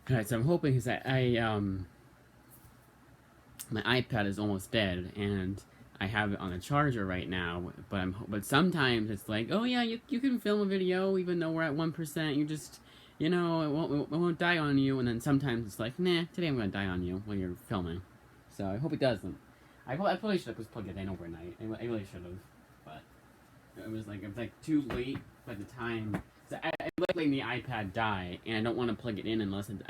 Alright, so I'm hoping because my iPad is almost dead, and I have it on a charger right now. But sometimes it's like, oh yeah, you can film a video even though we're at 1%. You just, it won't die on you. And then sometimes it's like, nah, today I'm gonna die on you when you're filming. So I hope it doesn't. I probably should have just plugged it in overnight. I really should have, but it was like too late by the time. So I like letting the iPad die, and I don't want to plug it in unless it's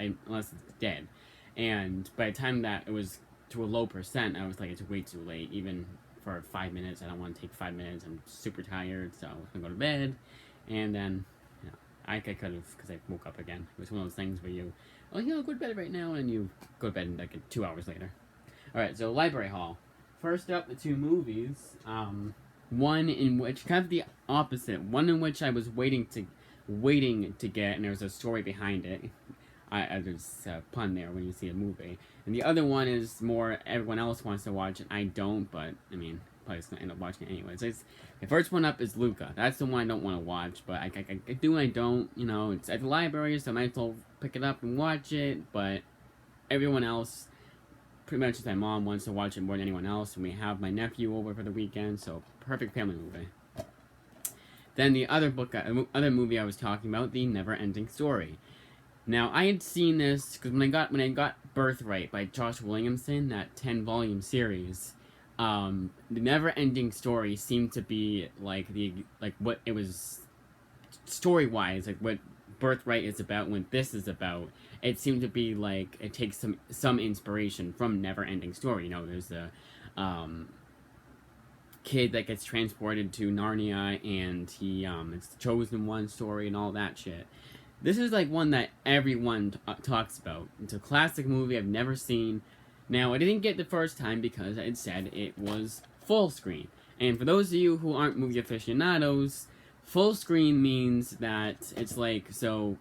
dead. And by the time that it was to a low percent, I was like, it's way too late. Even for 5 minutes, I don't want to take 5 minutes. I'm super tired, so I was gonna go to bed. And then, I could have, because I woke up again. It was one of those things where go to bed right now, and you go to bed like 2 hours later. All right, so library hall. First up, the two movies. One in which kind of the opposite. One in which I was waiting to get, and there was a story behind it. There's a pun there when you see a movie. And the other one is more everyone else wants to watch it. I don't, but I mean, probably just gonna end up watching it anyways. The first one up is Luca. That's the one I don't want to watch, but I do and I don't. It's at the library, so I might as well pick it up and watch it. But everyone else, pretty much my mom wants to watch it more than anyone else, and we have my nephew over for the weekend, so perfect family movie. Then the other movie I was talking about, The Never Ending Story. Now I had seen this because when I got Birthright by Josh Williamson, that 10-volume series, the Never Ending Story seemed to be like what it was story wise, like what Birthright is about, when this is about. It seemed to be like it takes some inspiration from Never Ending Story. There's a kid that gets transported to Narnia, and it's the chosen one story and all that shit. This is like one that everyone talks about. It's a classic movie I've never seen. Now, I didn't get the first time because it said it was full screen. And for those of you who aren't movie aficionados, full screen means that it's like, so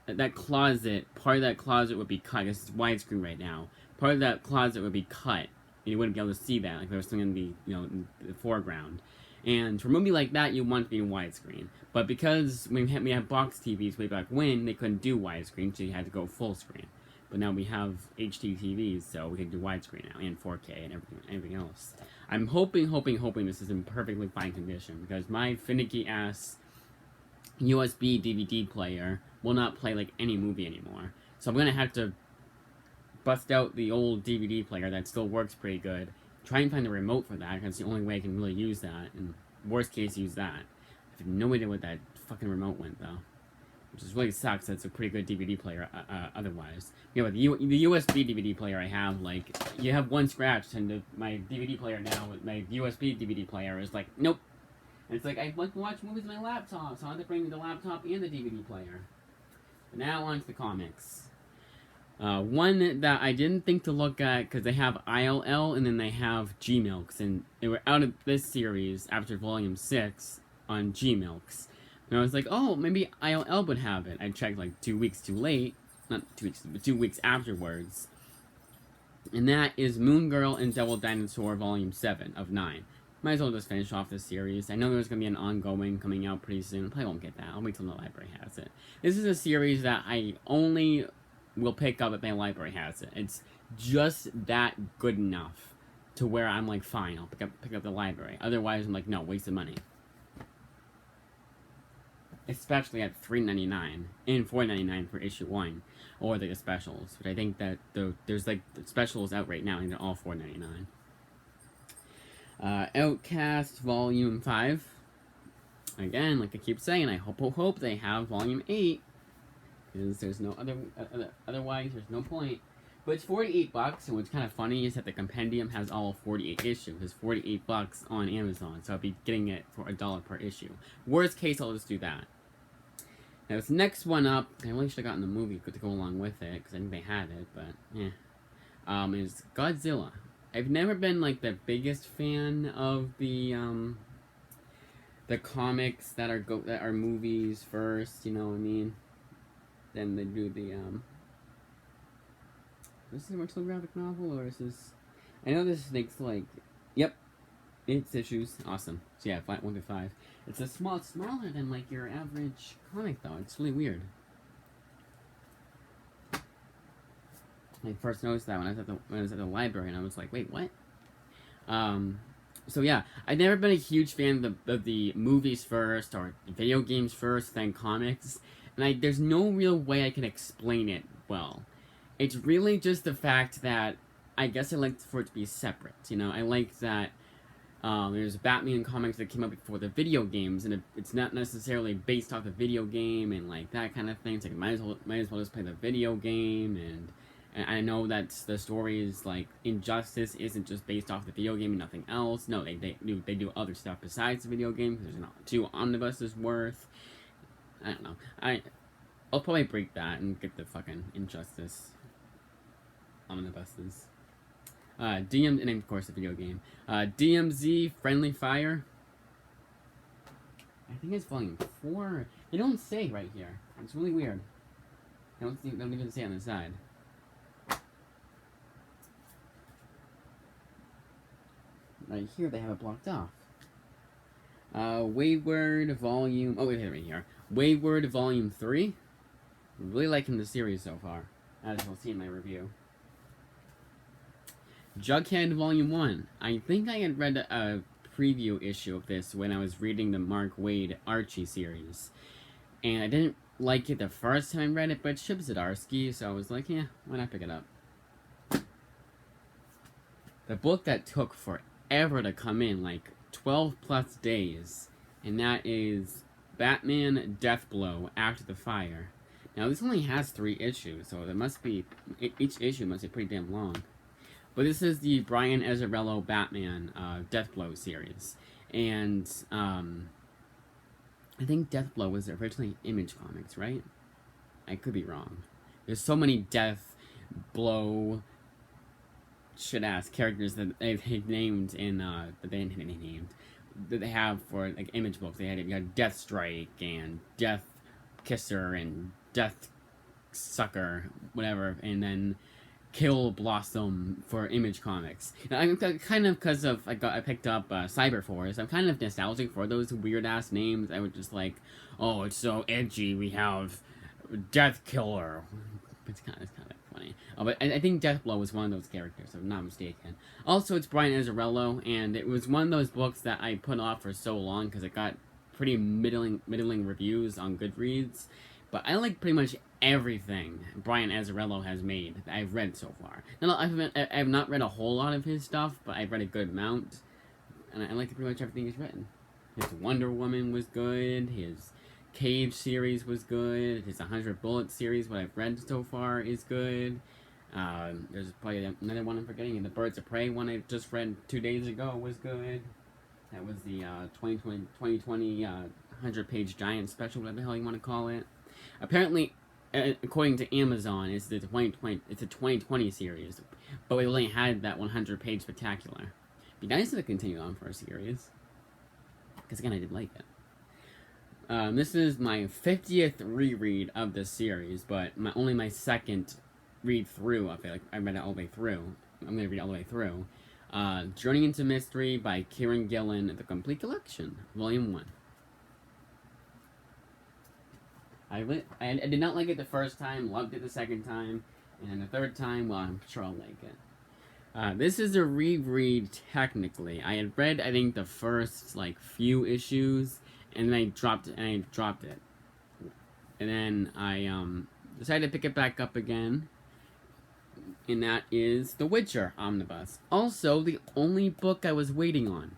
that closet, part of that closet would be cut. This is widescreen right now. Part of that closet would be cut. And you wouldn't be able to see that. Like there was something in the foreground. And for a movie like that, you want it to be in widescreen. But because we have box TVs way back when, they couldn't do widescreen, so you had to go full screen. But now we have HD TVs, so we can do widescreen now, and 4K, and everything else. I'm hoping this is in perfectly fine condition, because my finicky-ass USB DVD player will not play like any movie anymore. So I'm going to have to bust out the old DVD player that still works pretty good, try and find the remote for that, because it's the only way I can really use that, and worst case, use that. I have no idea what that fucking remote went, though. Which is really sucks. That's a pretty good DVD player otherwise. But the USB DVD player I have, like, you have one scratch, and my DVD player now, with my USB DVD player, is like, nope. And it's like, I like to watch movies on my laptop, so I have to bring the laptop and the DVD player. But now on to the comics. One that I didn't think to look at, because they have ILL and then they have G-Milks, and they were out of this series after Volume 6 on G-Milks. And I was like, oh, maybe ILL would have it. I checked like 2 weeks too late. Not 2 weeks, but 2 weeks afterwards. And that is Moon Girl and Devil Dinosaur Volume 7 of 9. Might as well just finish off this series. I know there's going to be an ongoing coming out pretty soon. I probably won't get that. I'll wait till the library has it. This is a series that I only will pick up if my library has it. It's just that good enough to where I'm like, fine, I'll pick up the library. Otherwise, I'm like, no, waste of money. Especially at $3.99 and $4.99 for issue 1, or the specials. But I think that there's like the specials out right now, and they're all $4.99. Outcast Volume 5. Again, like I keep saying, I hope they have Volume 8, because there's no otherwise there's no point. But it's $48, and what's kind of funny is that the compendium has all 48 issues. It's $48 on Amazon, so I'll be getting it for $1 per issue. Worst case, I'll just do that. Now, this next one up, I really should have gotten the movie to go along with it, because I think they had it, but is Godzilla. I've never been like the biggest fan of the comics that are movies first. You know what I mean? Then they do the This is a original graphic novel, or is this? I know this makes like, yep, it's issues. Awesome. So yeah, 1 through 5. It's smaller than like your average comic though. It's really weird. I first noticed that when I was at the library, and I was like, wait, what? So yeah, I've never been a huge fan of the movies first or video games first, then comics, and there's no real way I can explain it well. It's really just the fact that I guess I like for it to be separate. You know, I like that there's Batman comics that came out before the video games, and it's not necessarily based off the video game and like that kind of thing. It's like might as well just play the video game, and I know that the story is like Injustice isn't just based off the video game and nothing else. No, they do other stuff besides the video game. There's not two omnibuses worth. I don't know. I'll probably break that and get the fucking Injustice omnibuses. DM, and of course the video game. DMZ Friendly Fire. I think it's volume 4. They don't say right here. It's really weird. They don't even say on the side. Right here they have it blocked off. Wayward Volume... Oh, wait, right here. Wayward Volume 3. Really liking the series so far, as you'll see in my review. Jughead Volume 1. I think I had read a preview issue of this when I was reading the Mark Waid Archie series. And I didn't like it the first time I read it, but Chip Zdarsky, so I was like, yeah, why not pick it up? The book that took forever to come in, like 12 plus days, and that is Batman Deathblow After the Fire. Now, this only has 3 issues, so there must be, each issue must be pretty damn long. But this is the Brian Azzarello Batman Deathblow series. And I think Deathblow was originally Image Comics, right? I could be wrong. There's so many Deathblow shit-ass characters that they've named in, that they have for, like, Image books. You got Deathstrike, and Death Kisser, and Death Sucker, whatever, and then Kill Blossom for Image Comics. Now, I'm kind of, because of I picked up Cyberforce. I'm kind of nostalgic for those weird ass names. I would just like, oh, it's so edgy. We have Death Killer. It's kind of funny. Oh, but I think Deathblow was one of those characters, if I'm not mistaken. Also, it's Brian Azzarello, and it was one of those books that I put off for so long because it got pretty middling reviews on Goodreads. But I like pretty much everything Brian Azzarello has made that I've read so far. Now, I've not read a whole lot of his stuff, but I've read a good amount, and I like pretty much everything he's written. His Wonder Woman was good, his Cage series was good, his 100 Bullets series, what I've read so far, is good. There's probably another one I'm forgetting, the Birds of Prey one I just read 2 days ago was good. That was the 2020 100-page giant special, whatever the hell you want to call it. Apparently, according to Amazon, it's the 2020 series, but we only had that 100-page spectacular. Be nice if it continued on for a series, because again, I did like it. This is my 50th reread of the series, but only my second read through of it. Like, I read it all the way through. I'm gonna read it all the way through. Journey into Mystery by Kieran Gillen, The Complete Collection, Volume 1. I did not like it the first time, loved it the second time, and the third time, well, I'm sure I'll like it. This is a reread, technically. I had read, I think, the first, like, few issues, and then I dropped it. And then I, decided to pick it back up again, and that is The Witcher Omnibus. Also, the only book I was waiting on.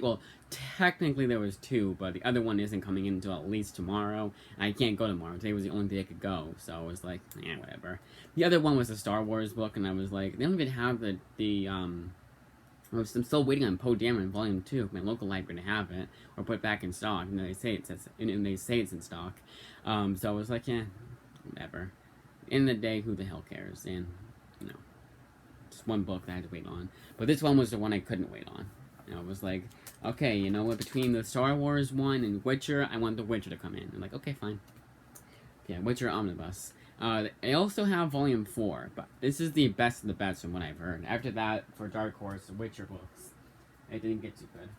Well, technically there was 2, but the other one isn't coming in until at least tomorrow. I can't go tomorrow. Today was the only day I could go, so I was like, whatever. The other one was a Star Wars book, and I was like, they don't even have I'm still waiting on Poe Dameron Volume 2, my local library, to have it, or put it back in stock, and they say it's in stock. So I was like, whatever. In the day, who the hell cares? And, just one book that I had to wait on. But this one was the one I couldn't wait on. And I was like, okay, you know what, between the Star Wars one and Witcher, I want The Witcher to come in. I'm like, okay, fine. Yeah, Witcher Omnibus. I also have Volume 4, but this is the best of the best from what I've heard. After that, for Dark Horse, the Witcher books, it didn't get too good.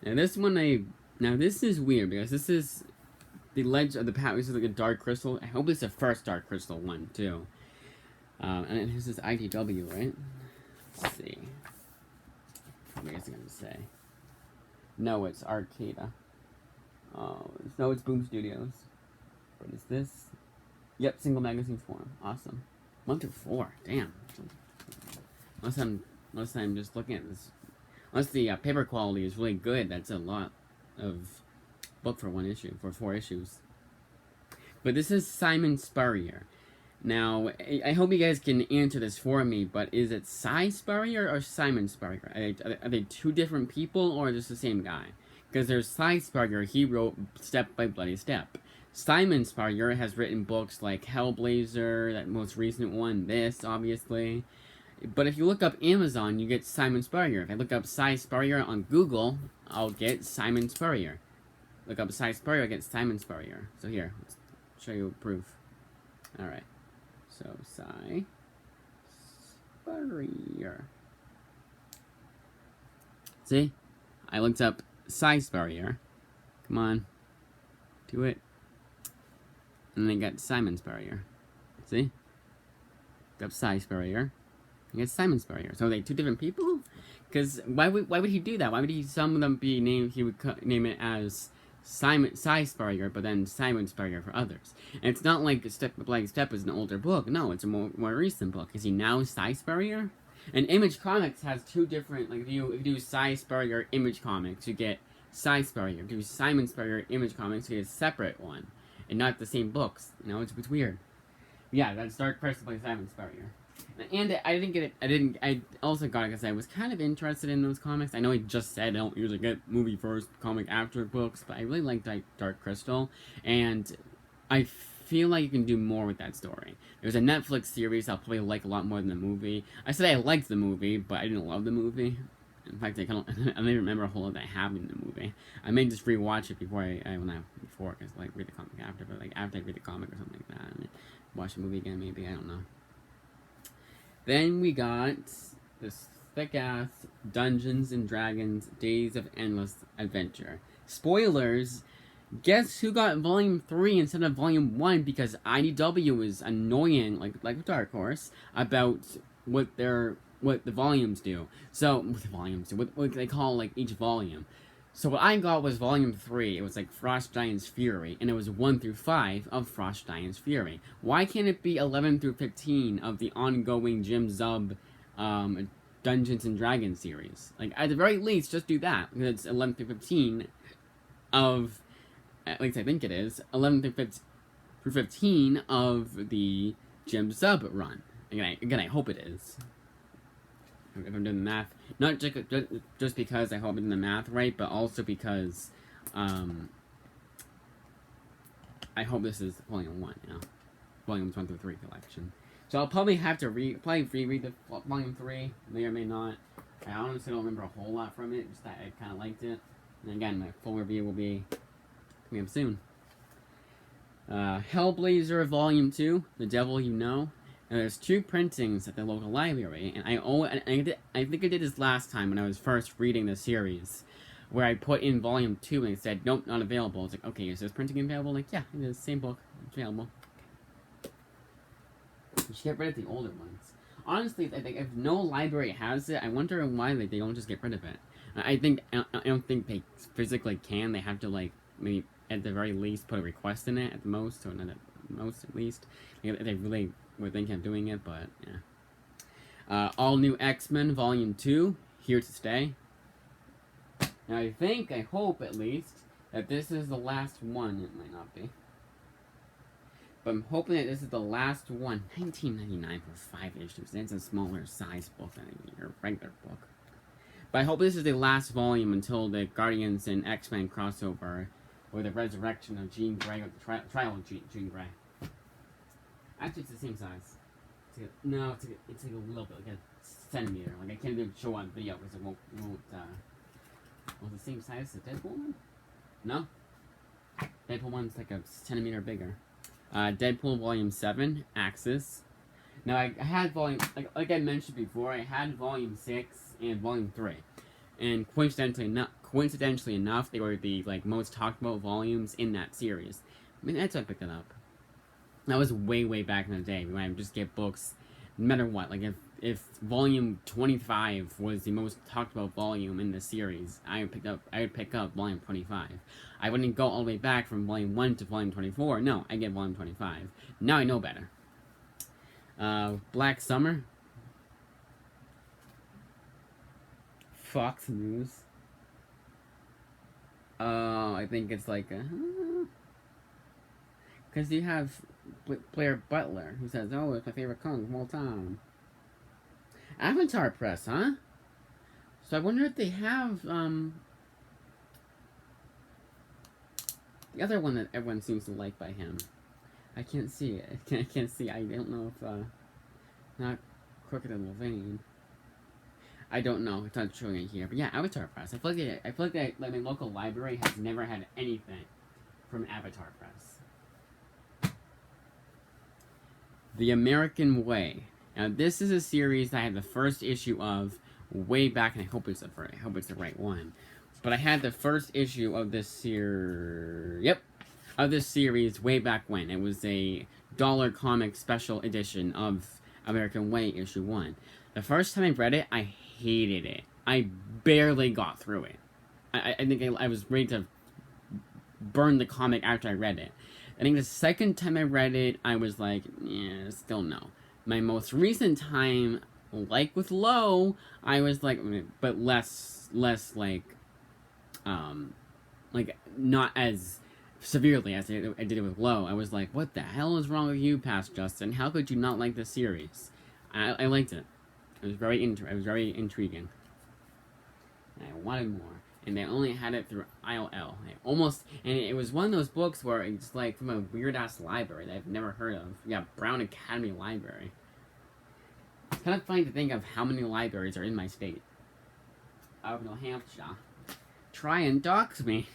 Now this one, this is weird, because this is the Legend of the Pat. This is like a Dark Crystal. I hope it's the first Dark Crystal one too. And this is IDW, right? Let's see. What is it gonna say? No, it's Arcada. Oh, no, it's Boom Studios. What is this? Yep, single magazine form. Awesome. 1 through 4. Damn. Unless I'm just looking at this. Unless the paper quality is really good, that's a lot of book for one issue, for 4 issues. But this is Simon Spurrier. Now, I hope you guys can answer this for me, but is it Si Spurrier or Simon Spurrier? Are they two different people, or just the same guy? Because there's Si Spurrier, he wrote Step by Bloody Step. Simon Spurrier has written books like Hellblazer, that most recent one, this, obviously. But if you look up Amazon, you get Simon Spurrier. If I look up Si Spurrier on Google, I'll get Simon Spurrier. Look up Si Spurrier, I get Simon Spurrier. So here, let's show you proof. Alright. So, Si Spurrier. See? I looked up Si Spurrier. Come on. Do it. And then I got Simon Spurrier. See? Look up Si Spurrier. I get Simon Spurrier. So are they two different people? Because why would he do that? Why would he some of them be named? He would name it as Si Spurrier, but then Simon Spurrier for others. And it's not like Step by Bloody Step is an older book. No, it's a more recent book. Is he now Si Spurrier? And Image Comics has two different, like if you do Si Spurrier Image Comics, you get Si Spurrier. If you do Simon Spurrier Image Comics, you get a separate one. And not the same books. You know, it's weird. Yeah, that's Dark Crystal by Simon Spurrier. And I didn't get it. I also got it because I was kind of interested in those comics. I know I just said I don't usually get movie first, comic after books, but I really liked Dark Crystal, and I feel like you can do more with that story. There's a Netflix series I'll probably like a lot more than the movie. I said I liked the movie, but I didn't love the movie. In fact, I don't even remember a whole lot that happened in the movie. I may just rewatch it before because like read the comic after, but like after I read the comic or something like that, and watch the movie again. Maybe I don't know. Then we got this thick-ass Dungeons & Dragons Days of Endless Adventure. Spoilers! Guess who got Volume 3 instead of Volume 1 because IDW is annoying, like Dark Horse, about what the volumes do. So, what they call, like, each volume. So what I got was Volume 3. It was like Frost Giant's Fury, and it was 1 through 5 of Frost Giant's Fury. Why can't it be 11 through 15 of the ongoing Jim Zub Dungeons and Dragons series? Like, at the very least, just do that, because it's 11 through 15 of, at least I think it is, 11 through 15 of the Jim Zub run. Again, I hope it is. If I'm doing the math, not just because I hope I'm doing the math right, but also because I hope this is Volume 1, you know, Volumes 1 through 3 collection. So I'll probably have to reread the Volume 3, may or may not. I honestly don't remember a whole lot from it, just that I kind of liked it. And again, my full review will be coming up soon. Hellblazer Volume 2, The Devil You Know. And there's 2 printings at the local library, and I think I did this last time when I was first reading the series, where I put in Volume 2 and it said, nope, not available. It's like, okay, is this printing available? Like, yeah, it is, same book, it's available. You should get rid of the older ones. Honestly, I think if no library has it, I wonder why they don't just get rid of it. I don't think they physically can. They have to, like, maybe at the very least put a request in it at the most, or not at most at least. If they really were thinking of doing it, but yeah. All New X-Men Volume 2, Here to Stay. Now I hope at least, that this is the last one. It might not be. But I'm hoping that this is the last one. $19.99 for 5 issues. That's a smaller size book than your regular book. But I hope this is the last volume until the Guardians and X-Men crossover, or the resurrection of Jean Grey, or the trial of Jean Grey. Actually, it's the same size. It's like a little bit, like a centimeter. Like, I can't even show on video because it won't the same size as the Deadpool one? No? Deadpool one's like a centimeter bigger. Deadpool Volume 7, Axis. Now, I had Volume, like I mentioned before, I had Volume 6 and Volume 3. And coincidentally enough, they were the, like, most talked about volumes in that series. I mean, that's why I picked it up. That was way back in the day when I would just get books, no matter what. Like if volume 25 was the most talked about volume in the series, I would pick up volume 25. I wouldn't go all the way back from volume 1 to volume 24. No, I get volume 25. Now I know better. Black Summer. Fox News. I think it's like because you have Blair Butler, who says, "Oh, it's my favorite comic of all time." Avatar Press, huh? So I wonder if they have the other one that everyone seems to like by him. I can't see it. I can't see. I don't know if not Crooked and Levain. I don't know. It's not showing it here, but yeah, Avatar Press. I feel like my local library has never had anything from Avatar Press. The American Way. Now, this is a series that I had the first issue of way back, and I hope it's the right one. But I had the first issue of this series way back when. It was a dollar comic special edition of American Way issue 1. The first time I read it, I hated it. I barely got through it. I think I was ready to burn the comic after I read it. I think the second time I read it, I was like, yeah, still no. My most recent time, like with Low, I was like, but less like not as severely as I did it with Low. I was like, what the hell is wrong with you, Past Justin? How could you not like this series? I liked it. It was very intriguing. And I wanted more. And they only had it through ILL. And it was one of those books where it's like from a weird-ass library that I've never heard of. Yeah, Brown Academy Library. It's kind of funny to think of how many libraries are in my state. Out of New Hampshire. Try and dox me.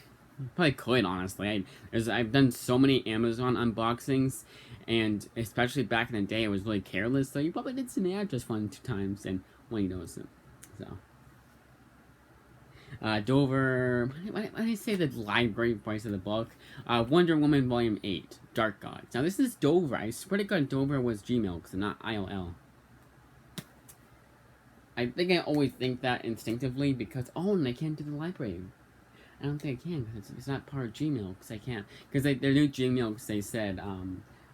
Probably could, honestly. I've done so many Amazon unboxings, and especially back in the day, I was really careless, so you probably did see the address 1 2 times, and well, you noticed it. So. Dover, why did I say the library price of the book? Wonder Woman Volume 8, Dark Gods. Now this is Dover. I swear to God Dover was Gmilks and not ILL. I think I always think that instinctively because, and I can't do the library. I don't think I can because it's not part of Gmilks. I can't. Because their new Gmilks, they said,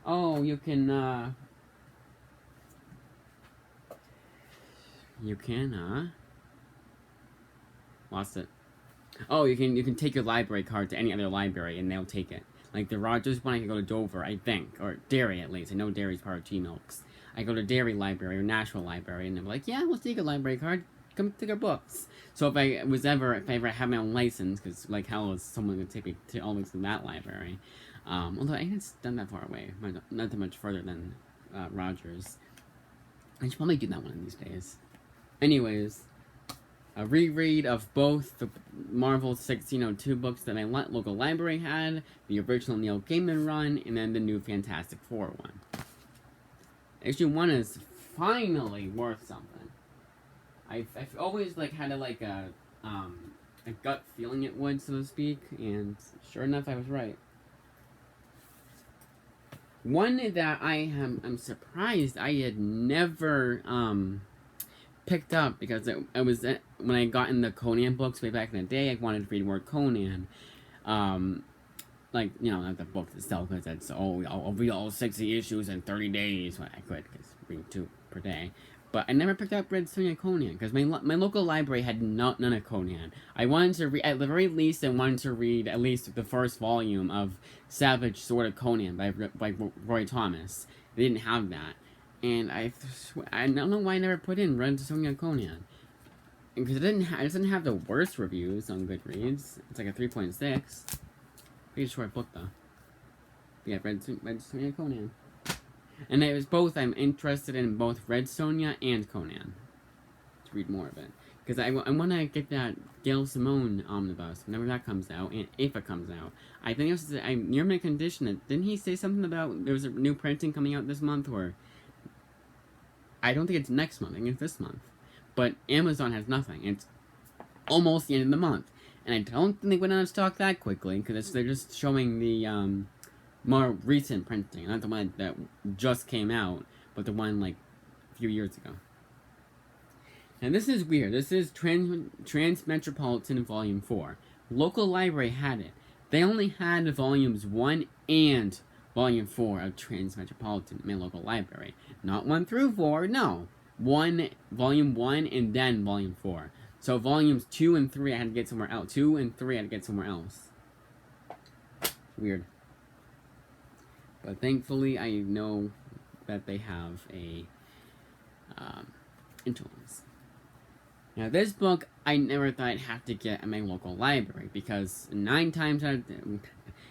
you can, lost it. Oh, you can take your library card to any other library and they'll take it. Like the Rogers one, I can go to Dover, I think, or Derry at least. I know Derry's part of Gmilks. I go to Derry Library or Nashville Library, and they're like, "Yeah, we'll take a library card. Come take our books." So if I ever had my own license, because like hell is someone gonna take me to always to that library. Although I ain't done that far away, not that much further than Rogers. I should probably do that one of these days. Anyways. A reread of both the Marvel 1602 books that my local library had, the original Neil Gaiman run, and then the new Fantastic Four one. Issue 1 is finally worth something. I've always had a gut feeling it would, so to speak, and sure enough, I was right. One that I'm surprised I had never picked up because it was when I got in the Conan books way back in the day. I wanted to read more Conan, not the book itself because that's I'll read all 60 issues in 30 days. Well, I could because read 2 per day, but I never picked up Red Sonja Conan because my local library had none of Conan. I wanted to read at the very least. I wanted to read at least the first volume of Savage Sword of Conan by Roy Thomas. They didn't have that. And I don't know why I never put in Red Sonja Conan. Because it doesn't have the worst reviews on Goodreads. It's like a 3.6. Pretty short book, though. Yeah, Red Sonja Conan. And it was both, I'm interested in both Red Sonja and Conan. To read more of it. Because I want to get that Gail Simone omnibus whenever that comes out, and if it comes out. I think it was, near my condition, didn't he say something about there was a new printing coming out this month, or... I don't think it's next month. I think it's this month. But Amazon has nothing. It's almost the end of the month. And I don't think they went out of stock that quickly, because they're just showing the more recent printing, not the one that just came out, but the one like a few years ago. And this is weird. This is Transmetropolitan Volume 4. Local library had it. They only had volumes 1 and volume 4 of Transmetropolitan, my local library. Not 1 through 4, no. Volume 1 and then volume 4. So volumes 2 and 3 I had to get somewhere else. 2 and 3 I had to get somewhere else. Weird. But thankfully I know that they have a interlinked. Now this book I never thought I'd have to get at my local library because 9 times out of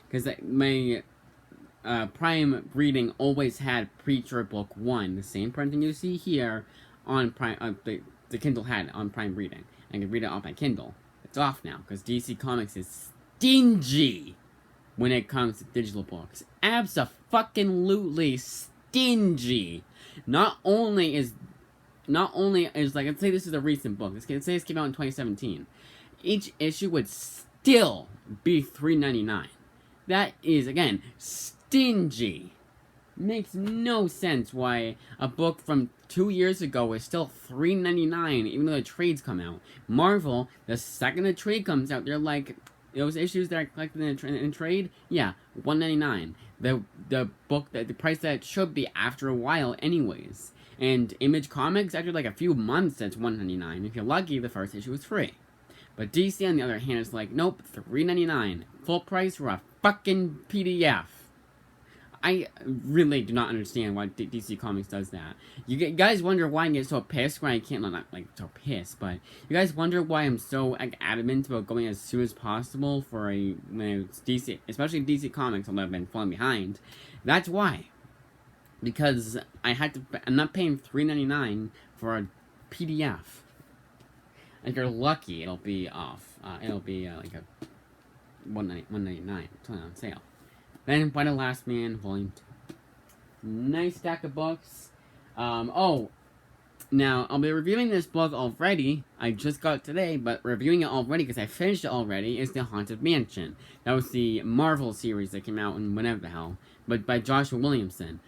because my Prime reading always had Preacher Book 1, the same printing you see here on Prime. The Kindle had on Prime Reading. I can read it off my Kindle. It's off now because DC Comics is stingy when it comes to digital books. Abso-fucking-lutely stingy. Not only is like, let's say this is a recent book. Let's say this came out in 2017. Each issue would still be $3.99. That is, again, stingy. Makes no sense why a book from 2 years ago is still $3.99 even though the trades come out. Marvel, the second the trade comes out, they're like, those issues that are collected in trade, yeah, $1.99. The book, the price that it should be after a while anyways. And Image Comics, after like a few months, that's $1.99. If you're lucky, the first issue is free. But DC, on the other hand, is like, nope, $3.99. Full price for a fucking PDF. I really do not understand why DC Comics does that. You guys wonder why I get so pissed when I can't, not like so pissed, but you guys wonder why I'm so like adamant about going as soon as possible for when it's DC, especially DC Comics, although I've been falling behind. That's why. Because I'm not paying $3.99 for a PDF. If you're lucky, it'll be off. It'll be like a $1.99. It's on sale. Then By the Last Man, Volume 2. Nice stack of books. Now I'll be reviewing this book already. I just got it today, but reviewing it already because I finished it already is The Haunted Mansion. That was the Marvel series that came out in whenever the hell, but by Joshua Williamson.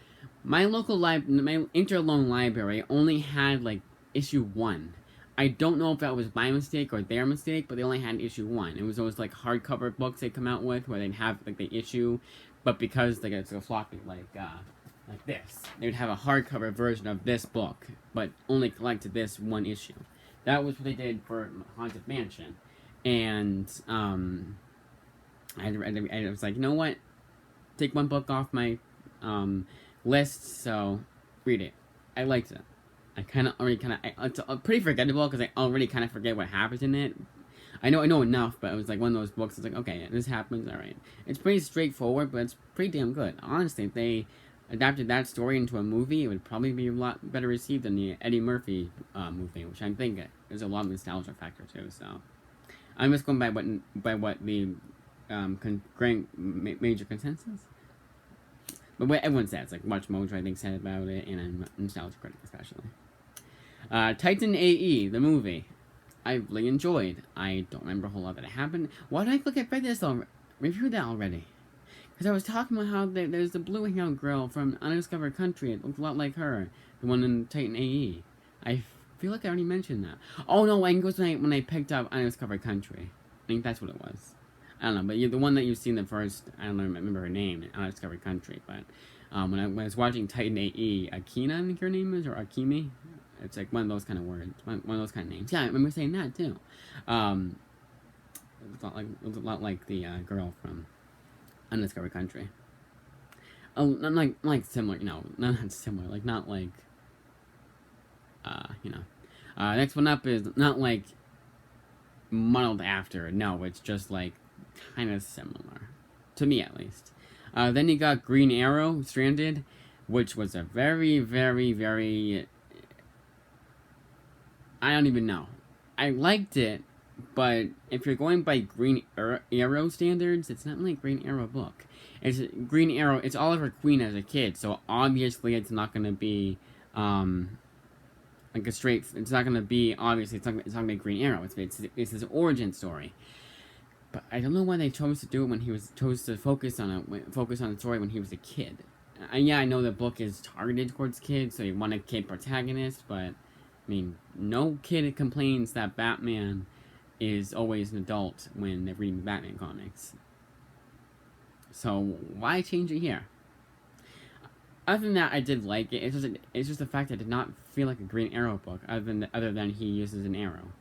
My local my Interloan library only had like issue 1. I don't know if that was my mistake or their mistake, but they only had issue 1. It was always like hardcover books they come out with where they'd have like the issue, but because like it's a floppy like this, they would have a hardcover version of this book, but only collected this one issue. That was what they did for Haunted Mansion, and I was like, you know what, take one book off my list, so read it. I liked it. It's pretty forgettable because I already kind of forget what happens in it. I know enough, but it was like one of those books. It's like, okay, this happens, all right. It's pretty straightforward, but it's pretty damn good. Honestly, if they adapted that story into a movie, it would probably be a lot better received than the Eddie Murphy movie, which I think there's a lot of nostalgia factor too. So I'm just going by what the major consensus. But what everyone says, like Watch Mojo, I think, said about it, and I'm a nostalgia critic especially. Titan AE, the movie, I really enjoyed. I don't remember a whole lot that happened. Why did I look at this reviewed that already? Because I was talking about how there's the blue-haired girl from Undiscovered Country. It looked a lot like her, the one in Titan AE. I feel like I already mentioned that. Oh no, I think it was when I picked up Undiscovered Country. I think that's what it was. I don't know, but the one that you've seen the first, I don't remember her name, Undiscovered Country, but when I was watching Titan AE, Akina, I think her name is, or Akimi, it's like one of those kind of words, one of those kind of names. Yeah, I remember saying that too. It was a lot like the girl from Undiscovered Country. Oh, not like similar, not similar, like not like, next one up is not like modeled after, no, it's just like kind of similar, to me at least. Then you got Green Arrow, Stranded, which was a very, very, very, I don't even know. I liked it, but if you're going by Green Arrow standards, it's not really a Green Arrow book. It's Green Arrow, it's Oliver Queen as a kid, so obviously it's not going to be, like a straight, it's not going to be, obviously, it's not going to be Green Arrow, it's his origin story. But I don't know why they chose to do it when he was chose to focus on the story when he was a kid. And yeah, I know the book is targeted towards kids, so you want a kid protagonist, but I mean, no kid complains that Batman is always an adult when they're reading Batman comics. So why change it here? Other than that, I did like it. It's just the fact that it did not feel like a Green Arrow book, other than he uses an arrow.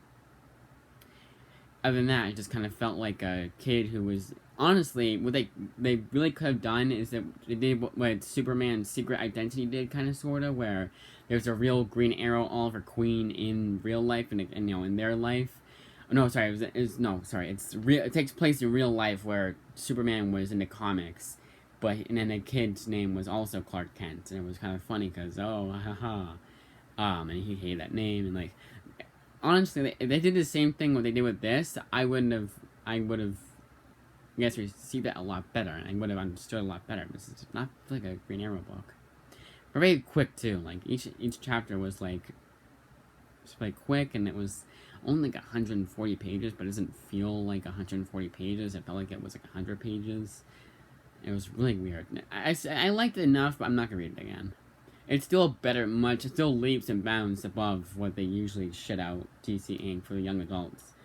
Other than that, it just kind of felt like a kid who was honestly what they really could have done is that they did what Superman's Secret Identity did, kind of sorta, where there's a real Green Arrow Oliver Queen in real life and in their life. No, sorry, it takes place in real life where Superman was in the comics, and then the kid's name was also Clark Kent, and it was kind of funny because and he hated that name, and like honestly, if they did the same thing what they did with this, I would have received it a lot better, and I would have understood a lot better. This is not like a Green Arrow book. But very quick too. Like each chapter was like quick, and it was only like 140 pages, but it doesn't feel like 140 pages. It felt like it was like 100 pages. It was really weird. I liked it enough, but I'm not gonna read it again. It's still it still leaps and bounds above what they usually shit out DC Inc. for the young adults.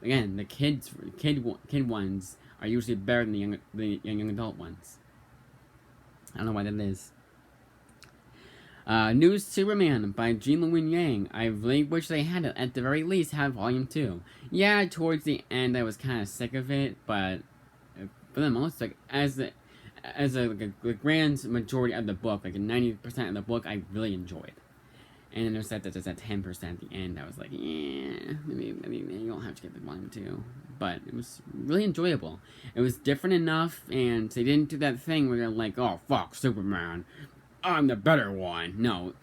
Again, the kid ones are usually better than the young adult ones. I don't know why that is. New Superman by Jean Louis Yang. I really wish they had it, at the very least, have Volume 2. Yeah, towards the end I was kind of sick of it, but for the most, like, as a grand majority of the book, like 90% of the book, I really enjoyed. And then there's that 10% at the end. I was like, yeah, maybe you don't have to get the Volume 2. But it was really enjoyable. It was different enough, and they didn't do that thing where they're like, oh, fuck, Superman, I'm the better one. No.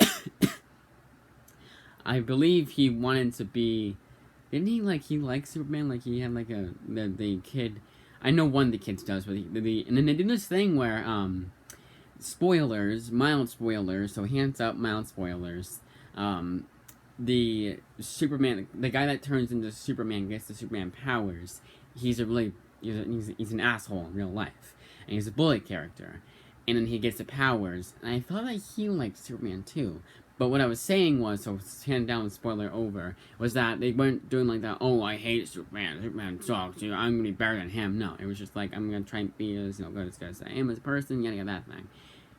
I believe he wanted to be... Didn't he, like, he liked Superman? Like, he had, like, the kid... I know one of the kids does, but and then they do this thing where, spoilers, mild spoilers, so hands up, mild spoilers. The Superman, the guy that turns into Superman gets the Superman powers. He's an asshole in real life, and he's a bully character. And then he gets the powers, and I thought that he liked Superman too. But what I was saying was, so hand down, spoiler over, was that they weren't doing like that, oh, I hate Superman, Superman sucks, I'm gonna be better than him. No, it was just like, I'm gonna try and be as, good as I am as a person, yada that thing.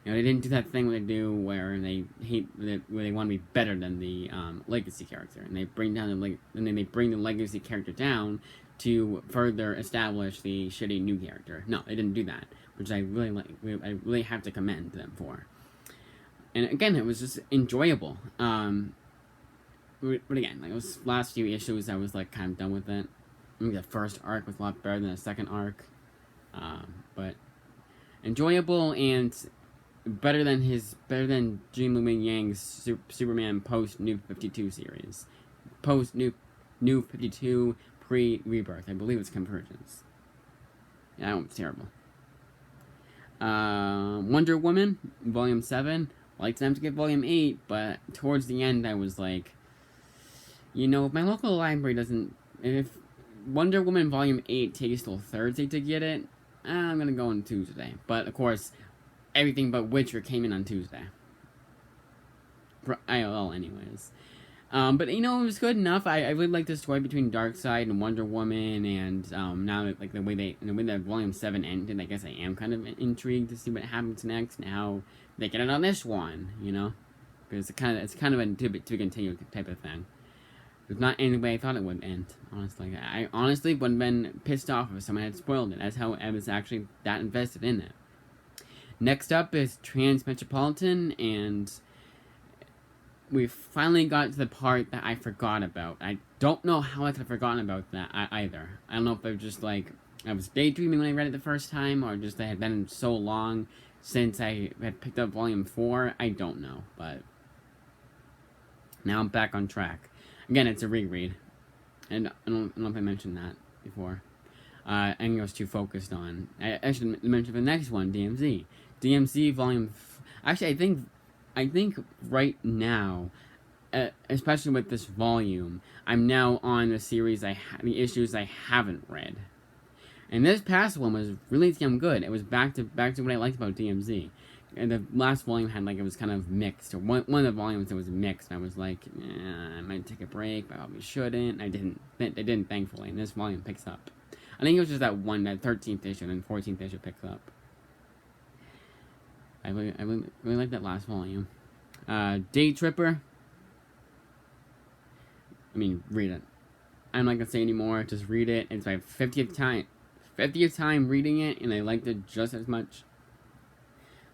They didn't do that thing where they do where they want to be better than the legacy character, and they bring down they bring the legacy character down to further establish the shitty new character. No, they didn't do that, which I really have to commend them for. And again, it was just enjoyable. But again, like those last few issues, I was like kind of done with it. I mean, the first arc was a lot better than the second arc, but enjoyable and better than Jean Louis Yang's Superman post New 52 series, post New 52 pre-Rebirth. I believe it's Convergence. Yeah, that one was terrible. Wonder Woman Volume 7. Like them to get Volume 8, but towards the end I was like, if my local library doesn't... If Wonder Woman Volume 8 takes till Thursday to get it, I'm gonna go on Tuesday. But, of course, everything but Witcher came in on Tuesday. For IOL, anyways. But, it was good enough. I really liked the story between Darkseid and Wonder Woman, and now that, like, the way that Volume 7 ended, I guess I am kind of intrigued to see what happens next and how they get it on this one, because it's kind of a to continue type of thing. It's not any way I thought it would end, honestly. I honestly would have been pissed off if someone had spoiled it. That's how I was actually that invested in it. Next up is Transmetropolitan, and we finally got to the part that I forgot about. I don't know how I could have forgotten about that either. I don't know if it was just like I was daydreaming when I read it the first time, or just it had been so long since I had picked up Volume 4, I don't know, but now I'm back on track. Again, it's a reread, and I don't know if I mentioned that before. I think I was too focused on... I should mention the next one, DMZ. DMZ Volume... Actually, I think right now, especially with this volume, I'm now on the series, the issues I haven't read. And this past one was really damn good. It was back to what I liked about DMZ. And the last volume had like, it was kind of mixed. Or one of the volumes it was mixed. I was like, I might take a break, but I probably shouldn't. I didn't. Thankfully. And this volume picks up. I think it was just that 13th issue, and then 14th issue picks up. I really like that last volume. Day Tripper. I mean, read it. I'm not gonna say anymore. Just read it. It's my 50th time reading it, and I liked it just as much.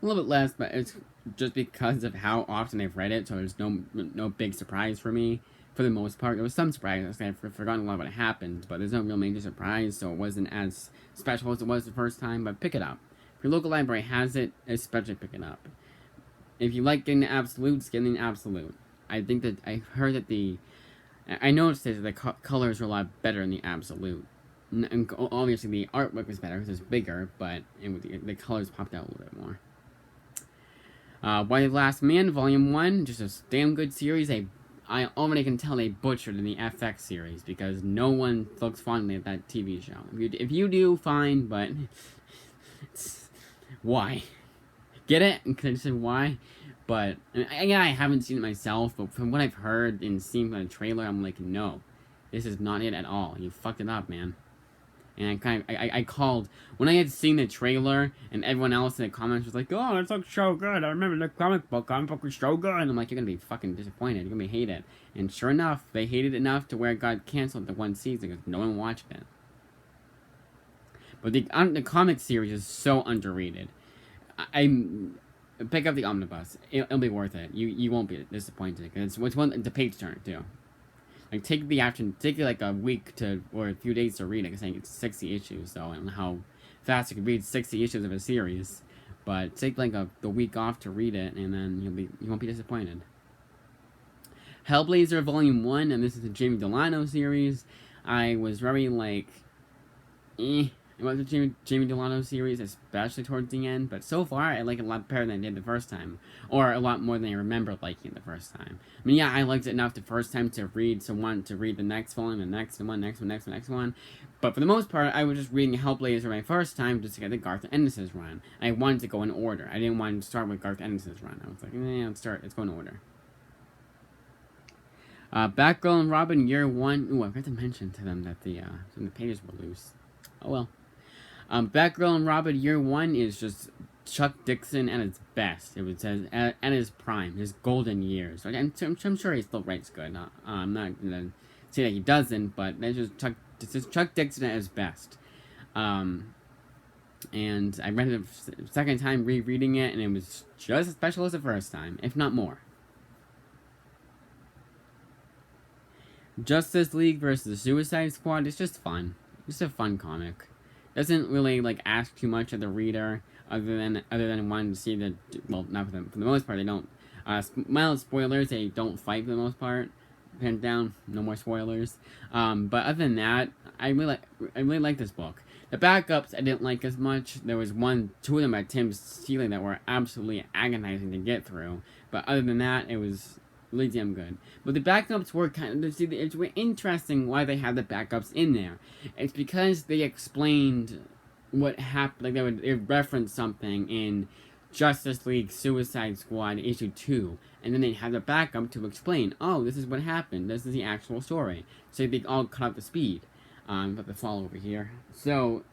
A little bit less, but it's just because of how often I've read it, so there's no big surprise for me. For the most part, there was some surprise. I've forgotten a lot of what happened, but there's no real major surprise, so it wasn't as special as it was the first time. But pick it up. If your local library has it, especially pick it up. If you like getting the absolutes, get the absolute. I think that I heard that I noticed that the colors were a lot better in the absolute. And obviously, the artwork was better because it's bigger, but the colors popped out a little bit more. Why the Last Man, Volume 1, just a damn good series. I already can tell they butchered in the FX series because no one looks fondly at that TV show. If you do, fine, but why? Get it? Can I say why? But I haven't seen it myself, but from what I've heard and seen from the trailer, I'm like, no, this is not it at all. You fucked it up, man. And I called when I had seen the trailer, and everyone else in the comments was like, "Oh, it looks so good. I remember the comic book was so good." And I'm like, "You're gonna be fucking disappointed. You're gonna hate it." And sure enough, they hated it enough to where it got canceled the one season because no one watched it. But the comic series is so underrated. I pick up the omnibus. It'll be worth it. You won't be disappointed because it's one the page turner too. Like, take like a week or a few days to read it, because I think it's 60 issues, so I don't know how fast you can read 60 issues of a series. But take like the week off to read it, and then you won't be disappointed. Hellblazer Volume 1, and this is the Jamie Delano series. I was very about the Jamie Delano series, especially towards the end, but so far I like it a lot better than I did the first time, or a lot more than I remember liking it the first time. I mean, yeah, I liked it enough the first time to read the next volume, the next one, but for the most part, I was just reading Hellblazer my first time just to get the Garth Ennis' run. I wanted to go in order. I didn't want to start with Garth Ennis' run. I was like, let's go in order. Batgirl and Robin Year 1. Ooh, I forgot to mention to them that the pages were loose. Oh well. Batgirl and Robin Year 1 is just Chuck Dixon at his best. It was at his prime, his golden years. I'm sure he still writes good. I'm not going to say that he doesn't, but it's just Chuck Dixon at his best. And I read it a second time rereading it, and it was just as special as the first time, if not more. Justice League versus Suicide Squad is just fun. Just a fun comic. Doesn't really ask too much of the reader, other than wanting to see not for the most part they don't. Mild spoilers, they don't fight for the most part. Hands down, no more spoilers. But other than that, I really like this book. The backups I didn't like as much. There was two of them by Tim Seeley that were absolutely agonizing to get through. But other than that, it was really damn good. But the backups were it's interesting why they had the backups in there. It's because they explained what happened. They would reference something in Justice League Suicide Squad issue 2, and then they had the backup to explain, oh, this is what happened, this is the actual story. So they all cut up the speed. But the fall over here. So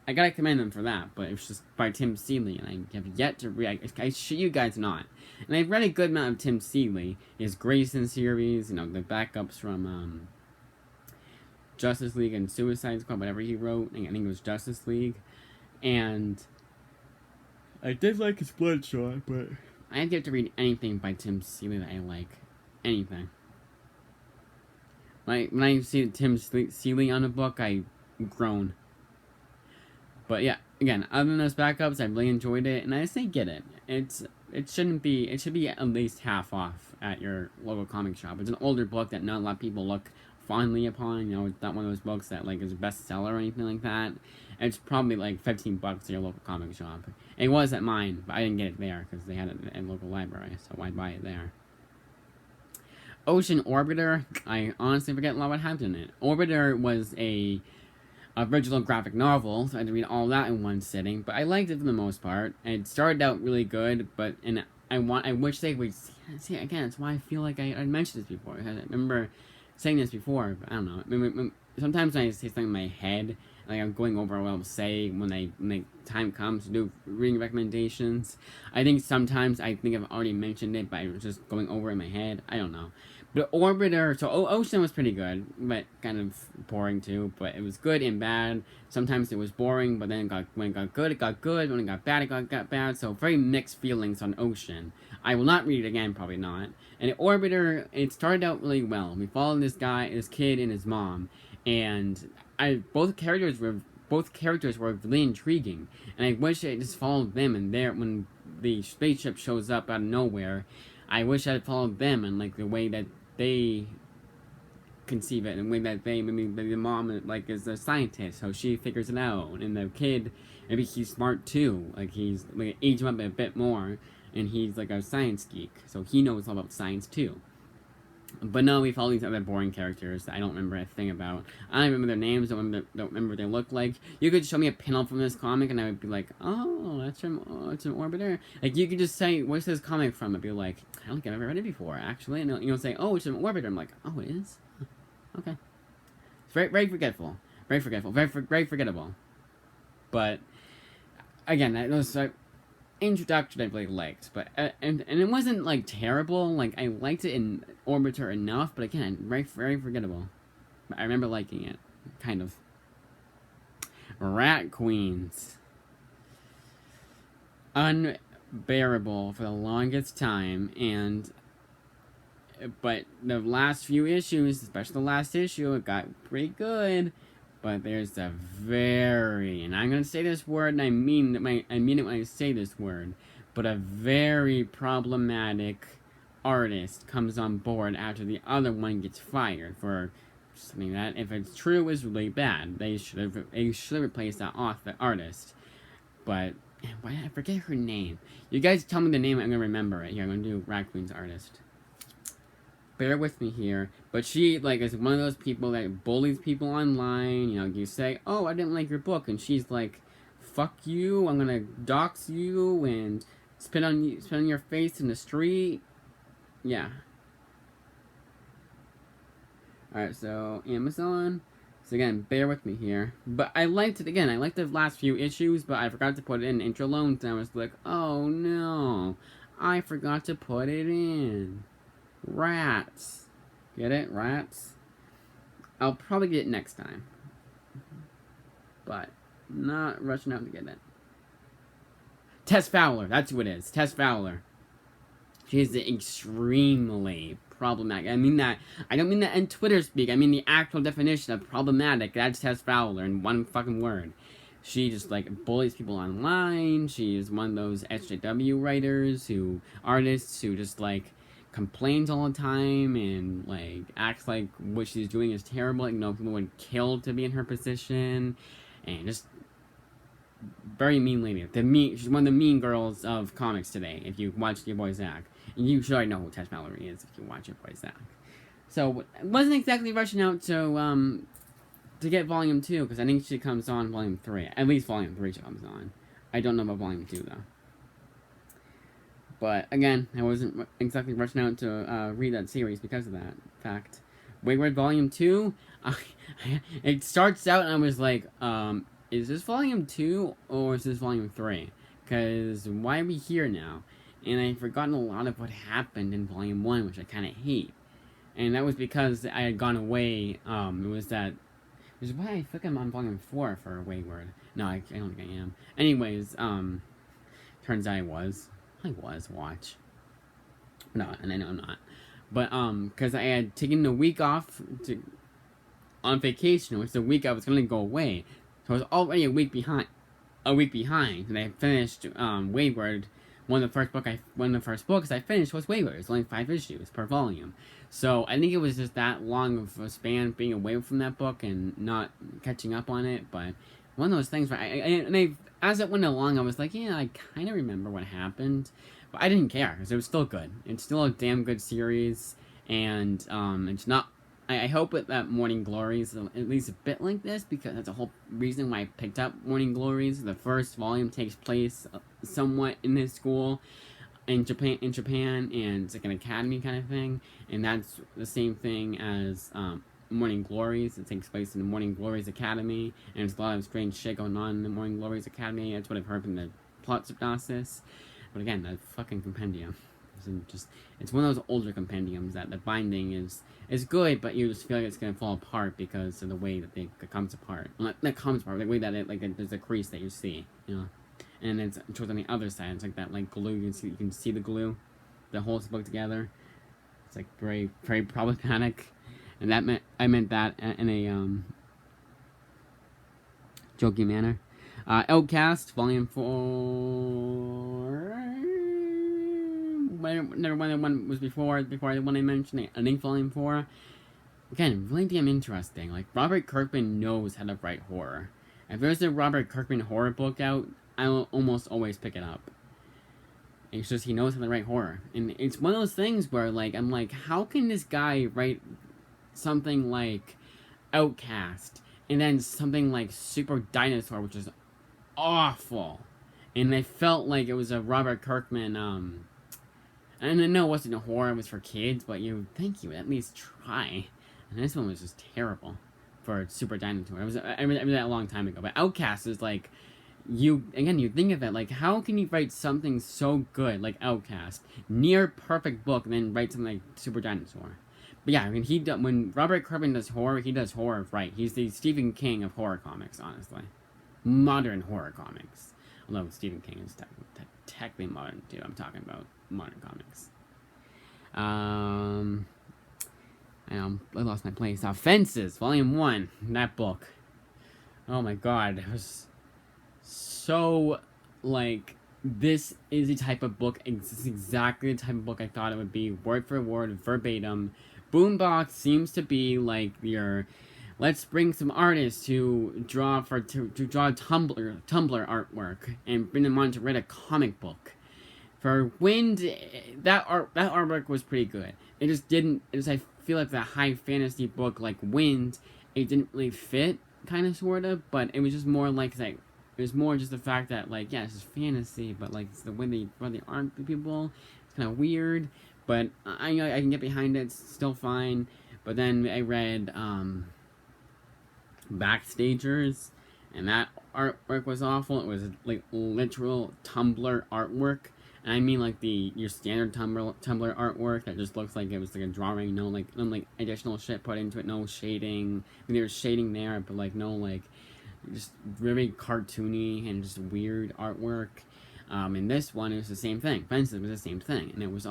I gotta commend them for that, but it's just by Tim Seeley, and I have yet to read. I shit you guys not. And I've read a good amount of Tim Seeley, his Grayson series, the backups from Justice League and Suicide Squad, whatever he wrote. I think it was Justice League, and I did like his Bloodshot, but I have yet to read anything by Tim Seeley that I like. Anything. When I see Tim Seeley on a book, I groan. But yeah, again, other than those backups, I really enjoyed it, and I say get it. It should be at least half off at your local comic shop. It's an older book that not a lot of people look fondly upon. It's not one of those books that is a bestseller or anything like that. It's probably $15 at your local comic shop. It was at mine, but I didn't get it there because they had it at a local library, so I'd buy it there. Ocean Orbiter, I honestly forget a lot what happened in it. Orbiter was a original graphic novel, so I had to read all that in one sitting. But I liked it for the most part. It started out really good, but I wish they would see again. That's why I feel like I mentioned this before. I remember saying this before, but I don't know. Sometimes when I say something in my head, like I'm going over what I'll say when the time comes to do reading recommendations. I think sometimes I think I've already mentioned it, but I was just going over it in my head. I don't know. But Orbiter, so Ocean was pretty good, but kind of boring too. But it was good and bad. Sometimes it was boring, but then when it got good, it got good. When it got bad, it got bad. So very mixed feelings on Ocean. I will not read it again, probably not. And Orbiter, it started out really well. We followed this kid, and his mom, and both characters were really intriguing. And I wish I just followed them. And when the spaceship shows up out of nowhere, I wish I had followed them and like the way that they conceive it, and the way that maybe the mom like is a scientist, how she figures it out, and the kid maybe he's smart too, like he's like age him up a bit more, and he's like a science geek, so he knows all about science too. But no, we follow these other boring characters that I don't remember a thing about. I don't remember their names, don't remember what they look like. You could show me a panel from this comic, and I would be like, oh, it's an Orbiter. Like, you could just say, what's this comic from? I'd be like, I don't think I've ever read it before, actually. And you'll say, oh, it's an Orbiter. I'm like, oh, it is? Okay. It's very, very forgetful. Very forgetful. Very forgettable. But, again, that was like introduction I really liked, but and it wasn't like terrible. Like I liked it in Orbiter enough, but again, very forgettable. But I remember liking it, kind of. Rat Queens, unbearable for the longest time, but the last few issues, especially the last issue, it got pretty good. But there's a and I'm gonna say this word, and I mean it when I say this word, but a very problematic artist comes on board after the other one gets fired for something that, if it's true, is really bad. They should have replaced that artist. But I forget her name. You guys tell me the name, I'm gonna remember it. Here, I'm gonna do Rat Queen's artist. Bear with me here, but she, like, is one of those people that bullies people online. You know, you say, oh, I didn't like your book, and she's like, fuck you, I'm gonna dox you, and spit on your face in the street. Yeah. Alright, so, Amazon. So again, bear with me here. But I liked it, again, I liked the last few issues, but I forgot to put it in intro loans, and I was like, oh no, I forgot to put it in. Rats. Get it? Rats? I'll probably get it next time. But not rushing out to get it. Tess Fowler. That's who it is. Tess Fowler. She's extremely problematic. I don't mean that in Twitter speak. I mean the actual definition of problematic. That's Tess Fowler in one fucking word. She just, like, bullies people online. She's one of those SJW artists who just, like, complains all the time and like acts like what she's doing is terrible. Like, people would kill to be in her position, and just very mean lady. She's one of the mean girls of comics today. If you watch Your Boy Zach, and you should already know who Tess Mallory is if you watch Your Boy Zach. So it wasn't exactly rushing out to get Volume 2, because I think she comes on Volume 3. At least Volume 3 she comes on. I don't know about Volume 2 though. But, again, I wasn't exactly rushing out to read that series because of that fact. Wayward Volume 2, it starts out and I was like, is this Volume 2 or is this Volume 3? Because why are we here now? And I've forgotten a lot of what happened in Volume 1, which I kind of hate. And that was because I had gone away. Which is why I think I'm on Volume 4 for Wayward. No, I don't think I am. Anyways, turns out I was, watch. No, and I know I'm not. But, because I had taken a week off on vacation, which the week I was going to go away. So I was already a week behind. And I finished, Wayward. One of the first books I finished was Wayward. It's only 5 issues per volume. So I think it was just that long of a span being away from that book and not catching up on it. But one of those things where as it went along, I was like, yeah, I kind of remember what happened. But I didn't care, because it was still good. It's still a damn good series, and it's not I hope that Morning Glories is at least a bit like this, because that's the whole reason why I picked up Morning Glories. The first volume takes place somewhat in this school in Japan, and it's like an academy kind of thing, and that's the same thing as Morning Glories. It takes place in the Morning Glories Academy, and there's a lot of strange shit going on in the Morning Glories Academy. That's what I've heard from the plot synopsis. But again, that fucking compendium. It's one of those older compendiums that the binding is good, but you just feel like it's gonna fall apart because of the way that it comes apart. Well, not comes apart, the way that there's a crease that you see, And it's on the other side. It's like that glue. You can see the glue that holds the book together. It's like very, very problematic, and I meant that in a joking manner. Outcast, Volume 4. Whatever one was before the one I mentioned, I think Volume 4. Again, really damn interesting. Like, Robert Kirkman knows how to write horror. If there's a Robert Kirkman horror book out, I will almost always pick it up. It's just he knows how to write horror. And it's one of those things where, like, I'm like, how can this guy write something like Outcast and then something like Super Dinosaur, which is awful? And I felt like it was a Robert Kirkman, and I know it wasn't a horror, it was for kids, but you would think you would at least try. And this one was just terrible for Super Dinosaur. I read that a long time ago. But Outcast is like, you think of it, like, how can you write something so good like Outcast, near perfect book, and then write something like Super Dinosaur? But yeah, I mean, when Robert Kirkman does horror, he does horror right. He's the Stephen King of horror comics, honestly. Modern horror comics. Although Stephen King is technically modern too. I'm talking about modern comics. I lost my place. Fences, Volume 1. That book. Oh my god. It was so, like, this is the type of book, this is exactly the type of book I thought it would be, word for word, verbatim. Boombox seems to be like your, let's bring some artists to draw Tumblr artwork and bring them on to write a comic book. For Wind, that artwork was pretty good. I feel like the high fantasy book like Wind, it didn't really fit, kind of, sort of, but it was just more like it was more just the fact that, like, yeah, it's just fantasy, but, like, it's the way they run the art people, it's kind of weird, but I can get behind it, it's still fine. But then I read Backstagers, and that artwork was awful. It was, like, literal Tumblr artwork. And I mean, like, your standard Tumblr artwork that just looks like it was like a drawing, no additional shit put into it, no shading. I mean, there's shading there, but, like, no, like, just very cartoony and just weird artwork. And this one, it was the same thing. Fences was the same thing, and it was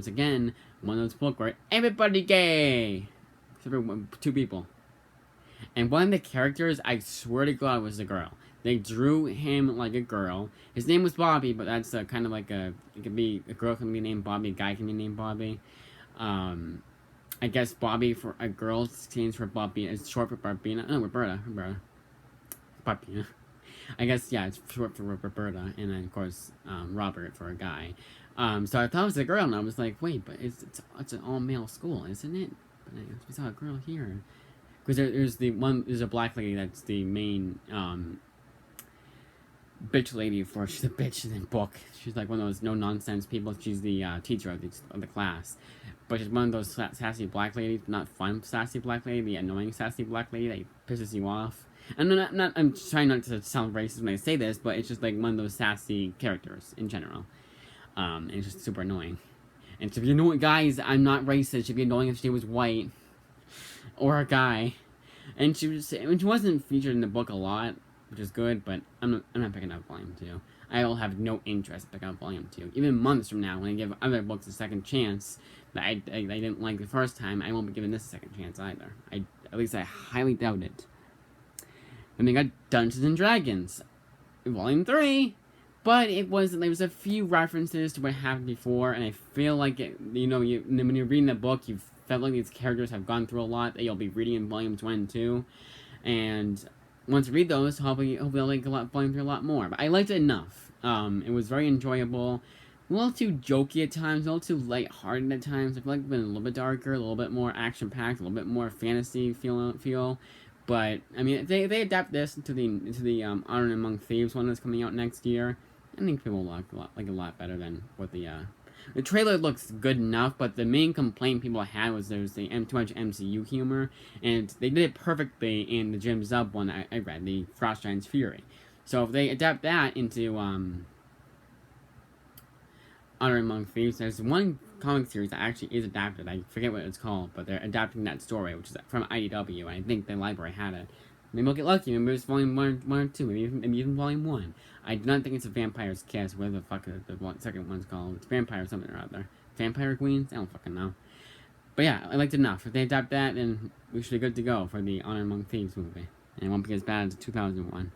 again one of those books where everybody gay, except for 2 people. And one of the characters, I swear to God, was a girl. They drew him like a girl. His name was Bobby, but that's kind of like it could be, a girl can be named Bobby, a guy can be named Bobby. I guess Bobby for a girl stands for Bobby. It's short for Barbina. No, Roberta. Barbina. I guess, yeah, it's short for Roberta, and then, of course, Robert for a guy. So I thought it was a girl, and I was like, wait, but it's an all-male school, isn't it? But we saw a girl here. Because there's a black lady that's the main, bitch lady she's a bitch in the book. She's like one of those no-nonsense people. She's the, teacher of the class. But she's one of those sassy black ladies, not fun sassy black lady, the annoying sassy black lady that pisses you off. And I'm trying not to sound racist when I say this, but it's just like one of those sassy characters in general. And it's just super annoying. And so if you know what, guys, I'm not racist. She'd be annoying if she was white. Or a guy. And she wasn't featured in the book a lot, which is good, but I'm not picking up Volume 2. I will have no interest in picking up Volume 2. Even months from now, when I give other books a second chance that I didn't like the first time, I won't be giving this a second chance either. At least I highly doubt it. And they got Dungeons and Dragons, Volume 3, but there was a few references to what happened before, and I feel like when you're reading the book, you felt like these characters have gone through a lot that you'll be reading in Volumes 1 and 2, and once you read those, hopefully I'll like Volume 3 a lot more. But I liked it enough. It was very enjoyable. a little too jokey at times, a little too lighthearted at times. I feel like it's been a little bit darker, a little bit more action-packed, a little bit more fantasy feel. But I mean, they adapt this into the Honor Among Thieves one that's coming out next year. I think people will like a lot better than what the trailer looks good enough, but the main complaint people had was there was too much MCU humor, and they did it perfectly in the Jim Zub one I read, the Frost Giant's Fury. So if they adapt that into Honor Among Thieves, there's one comic series that actually is adapted. I forget what it's called, but they're adapting that story, which is from IDW, and I think the library had it. Maybe we'll get lucky. Maybe it's volume one or two. Maybe even volume 1. I do not think it's a Vampire's Kiss. Whatever the fuck the second one's called. It's Vampire something or other. Vampire Queens? I don't fucking know. But yeah, I liked it enough. If they adapt that, then we should be good to go for the Honor Among Thieves movie. And it won't be as bad as 2001.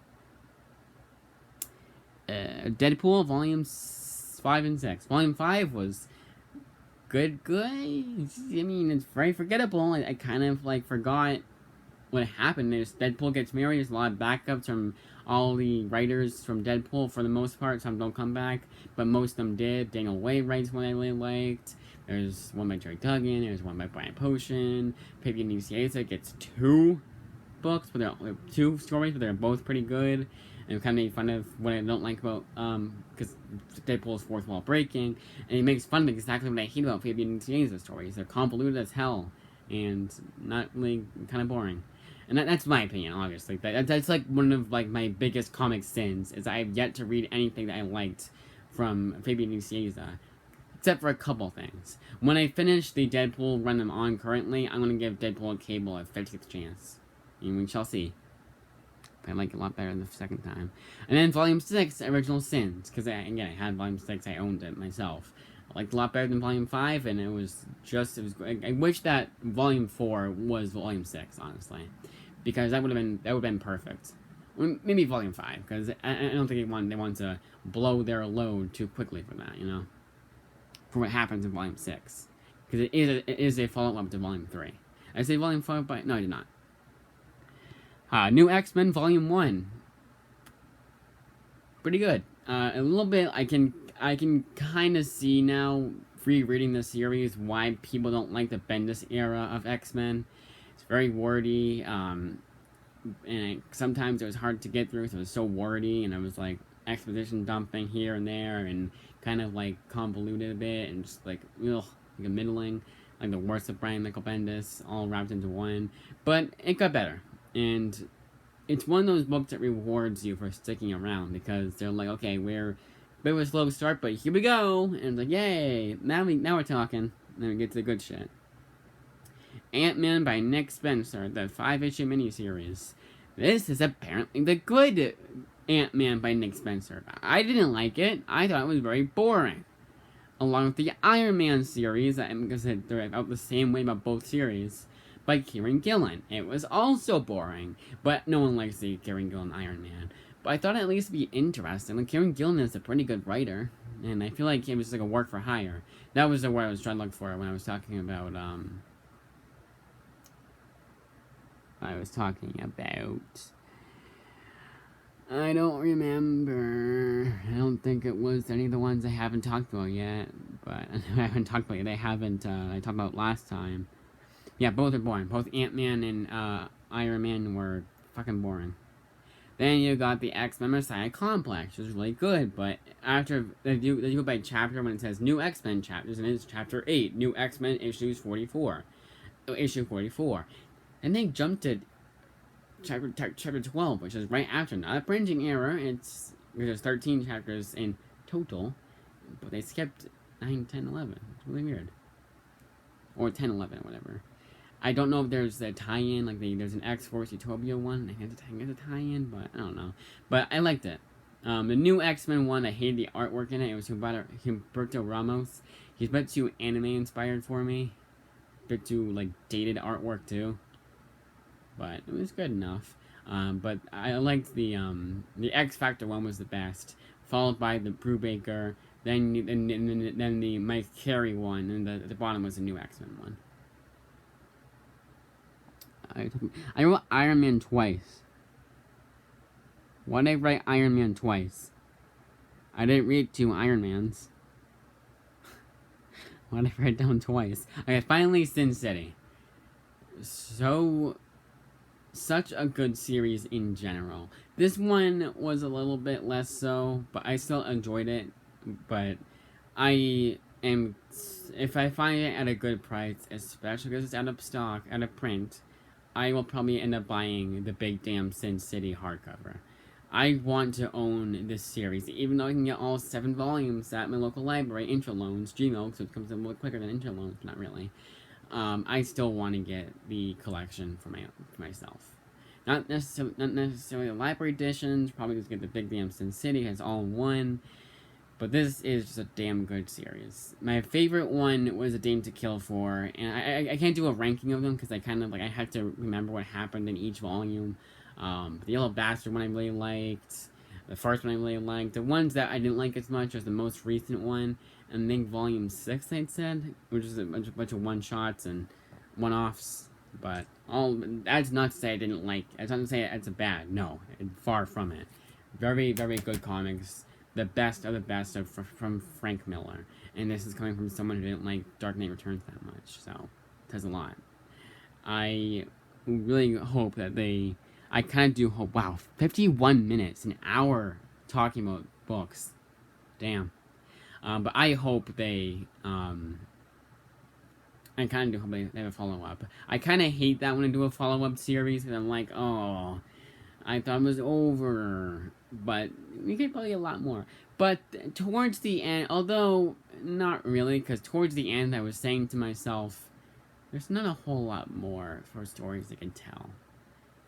Deadpool volumes 5 and 6. Volume 5 was good. I mean, it's very forgettable. I kind of like forgot what happened. Is Deadpool gets married. There's a lot of backups from all the writers from Deadpool for the most part. Some don't come back, but most of them did. Daniel Way writes one I really liked. There's one by Jerry Duggan. There's one by Brian Posehn. Fabian Nicieza gets 2 books, but they're 2 stories, but they're both pretty good. And kind of made fun of what I don't like about, because Deadpool's fourth wall breaking, and he makes fun of exactly what I hate about Fabian Nicieza's stories. They're convoluted as hell, and not really, kind of boring. And that's my opinion, obviously. That's like one of like my biggest comic sins, is I have yet to read anything that I liked from Fabian Nicieza, except for a couple things. When I finish the Deadpool run I'm on currently, I'm going to give Deadpool and Cable a 50th chance. And we shall see. But I like it a lot better the second time. And then Volume 6, Original Sins, because I had Volume 6, I owned it myself. I liked it a lot better than Volume 5, and it was great. I wish that Volume 4 was Volume 6, honestly. Because that would have been perfect. Maybe Volume 5, because I don't think they want to blow their load too quickly for that, you know? For what happens in Volume 6. Because it is a follow-up to Volume 3. I say Volume 5, but no, I did not. New X-Men Volume 1. Pretty good. A little bit, I can kind of see now, rereading the series, why people don't like the Bendis era of X-Men. It's very wordy, and sometimes it was hard to get through, so it was so wordy, and it was like exposition dumping here and there, and kind of like convoluted a bit, and just like, ugh, like a middling, like the worst of Brian Michael Bendis, all wrapped into one. But it got better, and it's one of those books that rewards you for sticking around, because they're like, okay, we're a bit of a slow start, but here we go, and it's like, yay, now we're talking, and then we get to the good shit. Ant-Man by Nick Spencer, the 5-issue miniseries. This is apparently the good Ant-Man by Nick Spencer. I didn't like it. I thought it was very boring. Along with the Iron Man series, because they're about the same way about both series, by Kieran Gillen. It was also boring, but no one likes the Kieran Gillen Iron Man. But I thought it'd at least be interesting. Like, Kieran Gillen is a pretty good writer, and I feel like it was like a work for hire. That was the word I was trying to look for when I was talking about, I don't remember. I don't think it was any of the ones I haven't talked about yet. But I haven't talked about it. They haven't, I talked about last time. Yeah, both are boring. Both Ant-Man and Iron Man were fucking boring. Then you got the X-Men Messiah Complex, which was really good. But after, they do by chapter when it says New X-Men chapters, and it's chapter 8. New X-Men issues 44. Issue 44. And they jumped to chapter 12, which is right after. Not a printing error. There's 13 chapters in total, but they skipped 9, 10, 11. It's really weird. Or 10, 11, whatever. I don't know if there's a tie-in, like there's an X-Force Utopia one. I guess a tie-in, but I don't know. But I liked it. The new X-Men one, I hated the artwork in it. It was Humberto Ramos. He's a bit too anime-inspired for me. A bit too, like, dated artwork, too. But it was good enough. But I liked the X-Factor one was the best, followed by the Brubaker, then the Mike Carey one, and the bottom was the new X-Men one. I wrote Iron Man twice. Why did I write Iron Man twice? I didn't read 2 Iron Mans. Why did I write it down twice? Okay, finally, Sin City. Such a good series in general. This one was a little bit less so, but I still enjoyed it. But if I find it at a good price, especially because it's out of stock, out of print, I will probably end up buying the Big Damn Sin City hardcover. I want to own this series, even though I can get all 7 volumes at my local library, Interloans, Gmail, so it comes in a little quicker than Interloans, but not really. I still want to get the collection for myself. Not necessarily the library editions, probably just get the Big Damn Sin City, has all in one. But this is just a damn good series. My favorite one was A Dame to Kill For, and I can't do a ranking of them because I kind of I had to remember what happened in each volume. The Yellow Bastard one I really liked. The first one I really liked. The ones that I didn't like as much was the most recent one, and I think Volume 6 I'd said, which is a bunch of one-shots and one-offs. But that's not to say I didn't like. That's not to say it's a bad. No, far from it. Very, very good comics. The best of the best from Frank Miller. And this is coming from someone who didn't like Dark Knight Returns that much, so it says a lot. I really hope that I kind of do hope, wow, 51 minutes, an hour talking about books. Damn. But I hope I kind of do hope they have a follow-up. I kind of hate that when I do a follow-up series, because I'm like, oh, I thought it was over. But we could probably a lot more. But towards the end, although not really, because towards the end I was saying to myself, there's not a whole lot more for stories I can tell.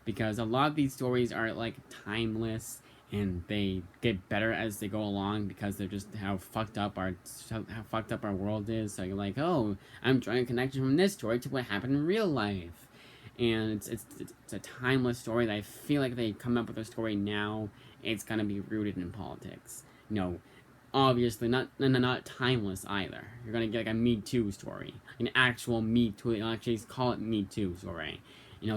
Because a lot of these stories are like timeless, and they get better as they go along because they're just how fucked up our world is. So you're like, oh, I'm drawing a connection from this story to what happened in real life. And it's a timeless story that I feel like if they come up with a story now, it's gonna be rooted in politics. Obviously not timeless either. You're gonna get like a Me Too story, an actual Me Too. You'll actually call it Me Too story.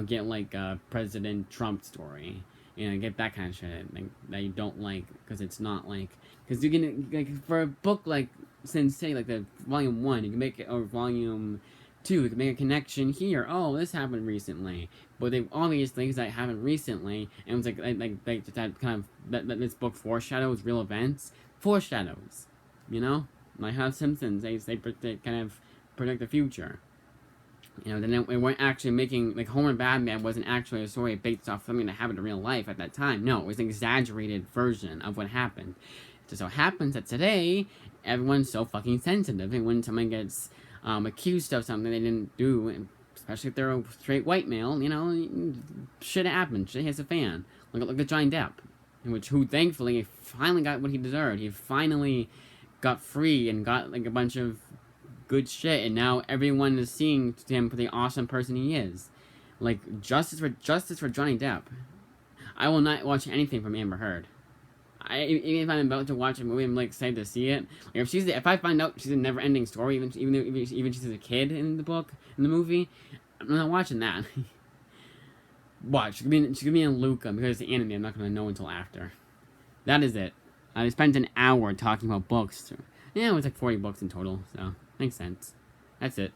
Get like a President Trump story. Get that kind of shit that you don't like because it's not like because you can like for a book like Sin City, like the Volume 1, you can make it or Volume 2, you can make a connection here. Oh, this happened recently, but they obvious things that happened recently, and it's like that kind of that this book foreshadows real events. Foreshadows, like how Simpsons they kind of predict the future. Then they weren't actually making like Homer and Batman wasn't actually a story based off something that happened in real life at that time. No, it was an exaggerated version of what happened. It just so happens that today everyone's so fucking sensitive, and when someone gets accused of something they didn't do, especially if they're a straight white male, shit happens. Shit hits a fan. Look at Johnny Depp, who thankfully finally got what he deserved. He finally got free and got like a bunch of good shit, and now everyone is seeing him for the awesome person he is. Like justice for Johnny Depp. I will not watch anything from Amber Heard. Even if I'm about to watch a movie, I'm like excited to see it. Like, if I find out she's a never-ending story, even she's a kid in the movie, I'm not watching that. Watch, she's gonna be in Luca because it's the anime. I'm not gonna know until after. That is it. I spent an hour talking about books. Yeah, it was like 40 books in total, so makes sense. That's it.